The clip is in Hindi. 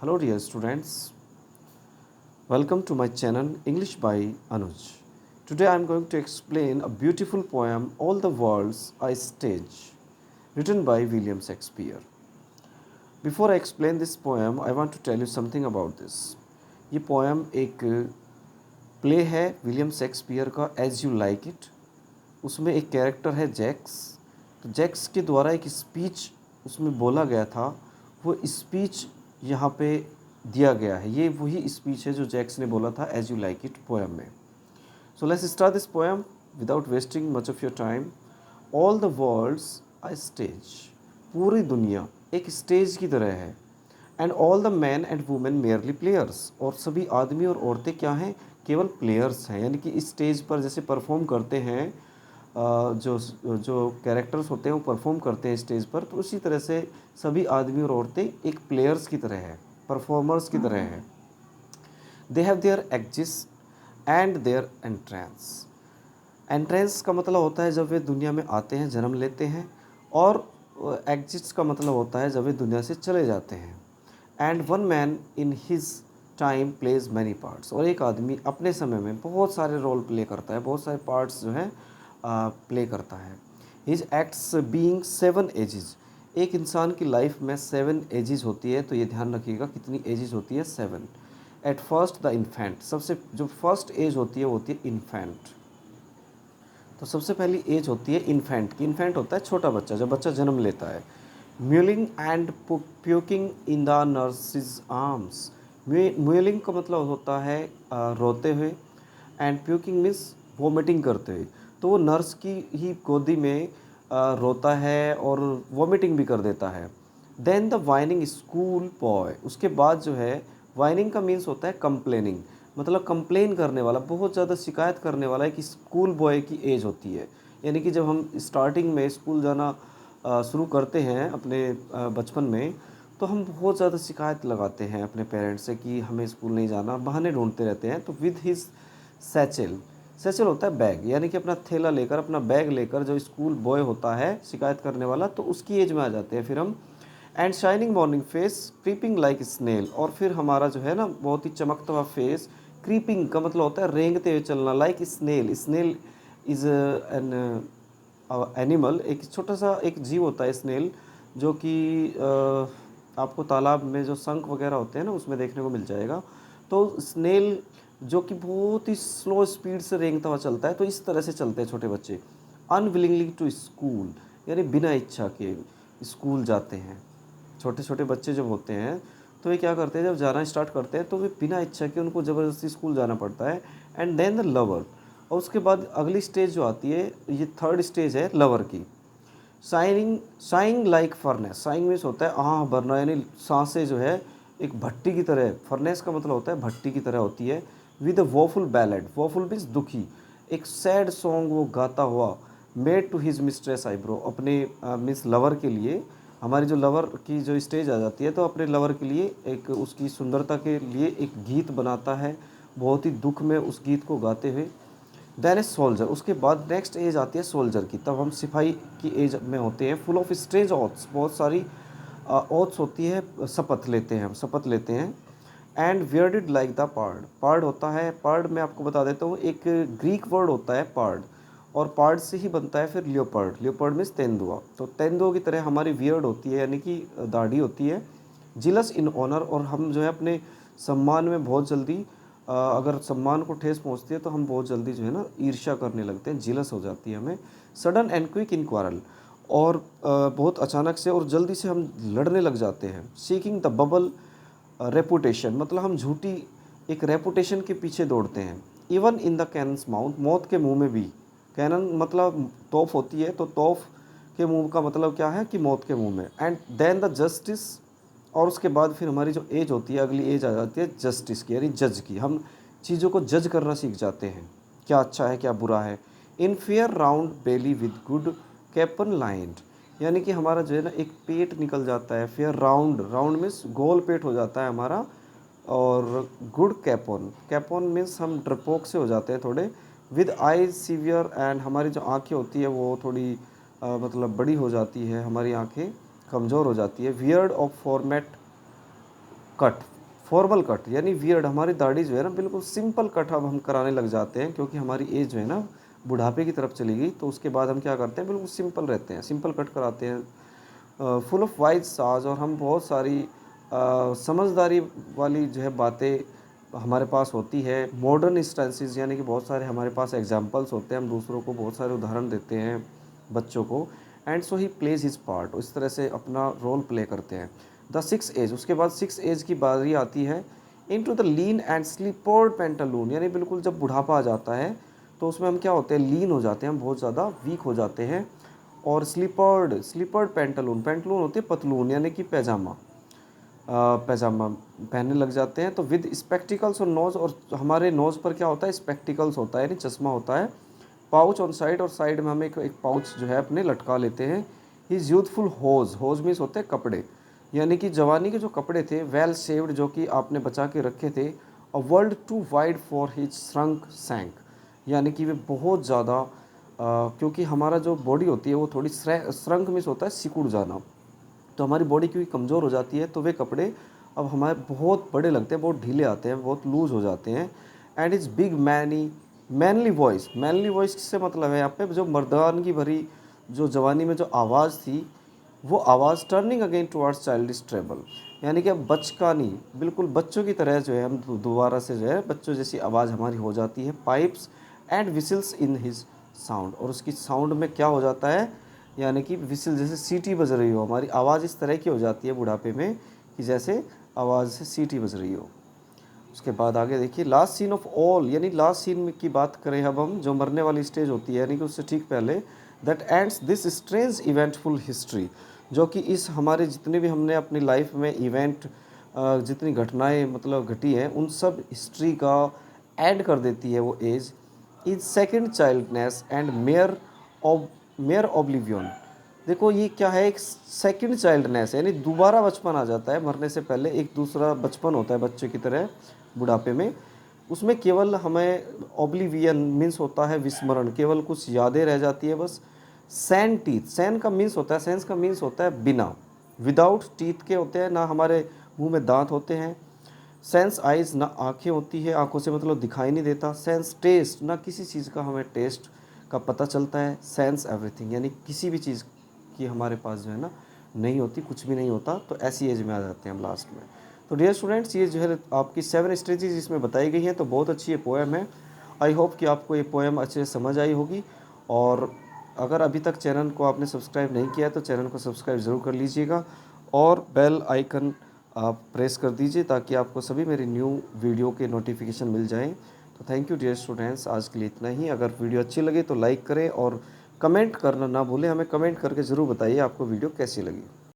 Hello dear students, welcome to my channel English by Anuj. Today I am going to explain a beautiful poem All the World's a Stage written by William Shakespeare. Before I explain this poem, I want to tell you something about this. ये poem एक प्ले है विलियम शेक्सपियर का एज यू लाइक इट. उसमें एक कैरेक्टर है जैक्स. तो जैक्स के द्वारा एक स्पीच उसमें बोला गया था. वो स्पीच यहाँ पे दिया गया है. ये वही स्पीच है जो जैक्स ने बोला था as you like it poem में. So let's start this poem without wasting much of your time. All the world's a stage. पूरी दुनिया एक स्टेज की तरह है. And all the man and women merely players. और सभी आदमी और औरतें क्या हैं? केवल प्लेयर्स हैं. यानी कि इस स्टेज पर जैसे परफॉर्म करते हैं जो जो कैरेक्टर्स होते हैं वो परफॉर्म करते हैं स्टेज पर, तो उसी तरह से सभी आदमी और औरतें एक प्लेयर्स की तरह है, परफॉर्मर्स की तरह है. They have their exits and their entrance. Entrance का मतलब होता है जब वे दुनिया में आते हैं, जन्म लेते हैं. और एग्जिस्ट का मतलब होता है जब वे दुनिया से चले जाते हैं. And one man in his time plays many parts. और एक आदमी अपने समय में बहुत सारे रोल प्ले करता है, बहुत सारे पार्ट्स जो है प्ले करता है. His acts being 7 ages. एक इंसान की लाइफ में 7 एजेस होती है. तो ये ध्यान रखिएगा कितनी एजेस होती है, 7. At first the infant. सबसे जो फर्स्ट एज होती है वो होती है इन्फेंट. तो सबसे पहली एज होती है इन्फेंट की. इन्फेंट होता है छोटा बच्चा, जब बच्चा जन्म लेता है. Mewling and puking in the nurses arms. Mewling का मतलब होता है रोते हुए. एंड प्यूकिंग मीन्स वोमिटिंग करते हुए. तो वो नर्स की ही गोदी में रोता है और वोमिटिंग भी कर देता है. Then the whining school boy. उसके बाद जो है वाइनिंग का मीन्स होता है कंप्लेनिंग. मतलब कंप्लेन करने वाला, बहुत ज़्यादा शिकायत करने वाला है कि स्कूल बॉय की एज होती है. यानी कि जब हम स्टार्टिंग में स्कूल जाना शुरू करते हैं अपने बचपन में, तो हम बहुत ज़्यादा शिकायत लगाते हैं अपने पेरेंट्स से कि हमें स्कूल नहीं जाना, बहाने ढूंढते रहते हैं. तो विद हिज सैचल. सैचल होता है बैग, यानी कि अपना थैला लेकर, अपना बैग लेकर जो स्कूल बॉय होता है शिकायत करने वाला, तो उसकी एज में आ जाते हैं फिर हम. And shining morning face creeping like snail. और फिर हमारा जो है ना बहुत ही चमकता हुआ फेस. क्रीपिंग का मतलब होता है रेंगते हुए चलना. Like snail. Snail is an animal. एक छोटा सा एक जीव होता है स्नेल, जो कि आपको तालाब में जो शंख वगैरह होते हैं ना उसमें देखने को मिल जाएगा. तो स्नेल जो कि बहुत ही स्लो स्पीड से रेंगता हुआ चलता है, तो इस तरह से चलते हैं छोटे बच्चे. अनविलिंगली टू स्कूल, यानी बिना इच्छा के स्कूल जाते हैं. छोटे छोटे बच्चे जब होते हैं तो ये क्या करते हैं, जब जाना स्टार्ट करते हैं तो वे बिना इच्छा के उनको ज़बरदस्ती स्कूल जाना पड़ता है. And then the lover. और उसके बाद अगली स्टेज जो आती है, ये थर्ड स्टेज है लवर की. Sighing like furnace. Sighing means होता है आह भरना, यानी सांसें जो है एक भट्टी की तरह. फर्नेस का मतलब होता है भट्टी की तरह होती है. With a woeful ballad. Woeful means दुखी. एक सैड सॉन्ग वो गाता हुआ. Made to his mistress eyebrow. अपने मीन्स लवर के लिए, हमारी जो लवर की जो स्टेज आ जाती है तो अपने लवर के लिए एक उसकी सुंदरता के लिए एक गीत बनाता है, बहुत ही दुख में उस गीत को गाते हुए. Then a soldier. उसके बाद नेक्स्ट एज आती है सोल्जर की. तब हम सिपाही की एज में होते हैं. Full of strange oaths. बहुत सारी ओथ्स होती है, शपथ लेते हैं, हम शपथ लेते हैं. And bearded like the pard. Pard होता है, पार्ड मैं आपको बता देता हूँ, एक ग्रीक वर्ड होता है पार्ड. और पार्ड से ही बनता है फिर लियोपर्ड. लियोपर्ड मीन्स तेंदुआ. तो तेंदुआ की तरह हमारी वियर्ड होती है, यानी कि दाढ़ी होती है. Jealous in honour. और हम जो है अपने सम्मान में बहुत जल्दी, अगर सम्मान को ठेस पहुंचती है तो हम बहुत जल्दी जो है ना ईर्ष्या करने लगते हैं, जिलस हो जाती है हमें. Sudden and quick in quarrel. और बहुत अचानक से और जल्दी से हम लड़ने लग जाते हैं. Seeking the bubble reputation. मतलब हम झूठी एक रेपुटेशन के पीछे दौड़ते हैं. Even in the cannons mouth. मौत के मुंह में भी. कैनन मतलब तोप होती है, तो तोप के मुंह का मतलब क्या है कि मौत के मुंह में. And then the justice. और उसके बाद फिर हमारी जो एज होती है, अगली एज आ जाती है जस्टिस की, यानी जज की. हम चीज़ों को जज करना सीख जाते हैं, क्या अच्छा है क्या बुरा है. In fair round belly with good capon lined. यानी कि हमारा जो है ना एक पेट निकल जाता है. Fair round. राउंड मीन्स गोल पेट हो जाता है हमारा. और गुड कैपोन. कैपोन मीन्स हम डरपोक से हो जाते हैं थोड़े. With eyes severe. एंड हमारी जो आँखें होती है वो थोड़ी मतलब बड़ी हो जाती है, हमारी आँखें कमज़ोर हो जाती है. Weird of format cut. Formal cut यानी वियर्ड, हमारी दाढ़ी जो है ना बिल्कुल सिंपल कट अब हम कराने लग जाते हैं, क्योंकि हमारी एज जो है ना बुढ़ापे की तरफ चली गई। तो उसके बाद हम क्या करते हैं, बिल्कुल सिंपल रहते हैं, सिंपल कट कराते हैं, फुल ऑफ वाइज साज। और हम बहुत सारी समझदारी वाली जो है बातें हमारे पास होती है, मॉडर्न इंस्टेंसेस यानी कि बहुत सारे हमारे पास एग्जांपल्स होते हैं, हम दूसरों को बहुत सारे उदाहरण देते हैं बच्चों को। And so he plays his part, इस तरह से अपना रोल प्ले करते हैं। द सिक्स एज, उसके बाद सिक्स एज की बारी आती है into the lean and slippered pantaloon, यानी बिल्कुल जब बुढ़ापा आ जाता है तो उसमें हम क्या होते हैं, लीन हो जाते हैं, हम बहुत ज़्यादा वीक हो जाते हैं। और स्लीपर्ड पेंटालून, पेंटालून होती है पतलून यानी कि पैजामा, पैजामा पहनने लग जाते हैं। तो विद स्पेक्टिकल्स और नोज़, और हमारे नोज़ पर क्या होता है, स्पेक्टिकल्स होता है यानी चश्मा होता है। पाउच ऑन साइड, और साइड में हम एक पाउच जो है अपने लटका लेते हैं। हिज यूथफुल होज, होज मीन्स होते हैं कपड़े, यानी कि जवानी के जो कपड़े थे, वेल शेव्ड जो कि आपने बचा के रखे थे। A world too wide for his shrunk shank, यानी कि वे बहुत ज़्यादा, क्योंकि हमारा जो बॉडी होती है वो थोड़ी श्रंक मीन्स होता है सिकुड़ जाना, तो हमारी बॉडी क्योंकि कमज़ोर हो जाती है, तो वे कपड़े अब हमारे बहुत बड़े लगते हैं, बहुत ढीले आते हैं, बहुत लूज़ हो जाते हैं। And is big manly voice, manly voice से मतलब है यहाँ पे जो मर्दान की भरी जो जवानी में जो आवाज़ थी, वो आवाज़ turning again towards childish treble, यानी कि अब बचकानी, बिल्कुल बच्चों की तरह जो है हम दोबारा से जो है बच्चों जैसी आवाज़ हमारी हो जाती है। Pipes and whistles in his sound, और उसकी साउंड में क्या हो जाता है, यानी कि विसिल जैसे सीटी बज रही हो, हमारी आवाज़ इस तरह की हो जाती है बुढ़ापे में कि जैसे आवाज़ से सीटी बज रही हो। उसके बाद आगे देखिए, लास्ट सीन ऑफ ऑल, यानी लास्ट सीन की बात करें अब हम, जो मरने वाली स्टेज होती है यानी कि उससे ठीक पहले, that ends this strange eventful history, जो कि इस हमारे जितने भी हमने अपनी लाइफ में इवेंट, जितनी घटनाएं मतलब घटी हैं, उन सब हिस्ट्री का एंड कर देती है वो age. Is second childishness and mere oblivion, देखो ये क्या है, एक सेकंड चाइल्डनेस यानी दोबारा बचपन आ जाता है, मरने से पहले एक दूसरा बचपन होता है बच्चे की तरह बुढ़ापे में। उसमें केवल हमें ऑब्लिवियन मीन्स होता है विस्मरण, केवल कुछ यादें रह जाती है बस। सैन टीथ, सैन का मीन्स होता है, सेंस का मीन्स होता है बिना, विदाउट टीथ के होते हैं, ना हमारे मुंह में दांत होते हैं। सेंस आइज़, ना आँखें होती है, आँखों से मतलब दिखाई नहीं देता। सेंस टेस्ट, ना किसी चीज़ का हमें टेस्ट का पता चलता है। सेंस एवरीथिंग, यानी किसी भी चीज़ की हमारे पास जो है ना नहीं होती, कुछ भी नहीं होता। तो ऐसी एज में आ जाते हैं हम लास्ट में। तो डियर स्टूडेंट्स, ये जो है आपकी 7 स्टेजेस इसमें बताई गई हैं, तो बहुत अच्छी ये पोएम है। आई होप कि आपको ये पोएम अच्छे से समझ आई होगी। और अगर अभी तक चैनल को आपने सब्सक्राइब नहीं किया है तो चैनल को सब्सक्राइब ज़रूर कर लीजिएगा, और बेल आइकन आप प्रेस कर दीजिए ताकि आपको सभी मेरी न्यू वीडियो के नोटिफिकेशन मिल जाएं। तो थैंक यू डियर स्टूडेंट्स, आज के लिए इतना ही। अगर वीडियो अच्छी लगे तो लाइक करें, और कमेंट करना ना भूलें, हमें कमेंट करके ज़रूर बताइए आपको वीडियो कैसी लगी।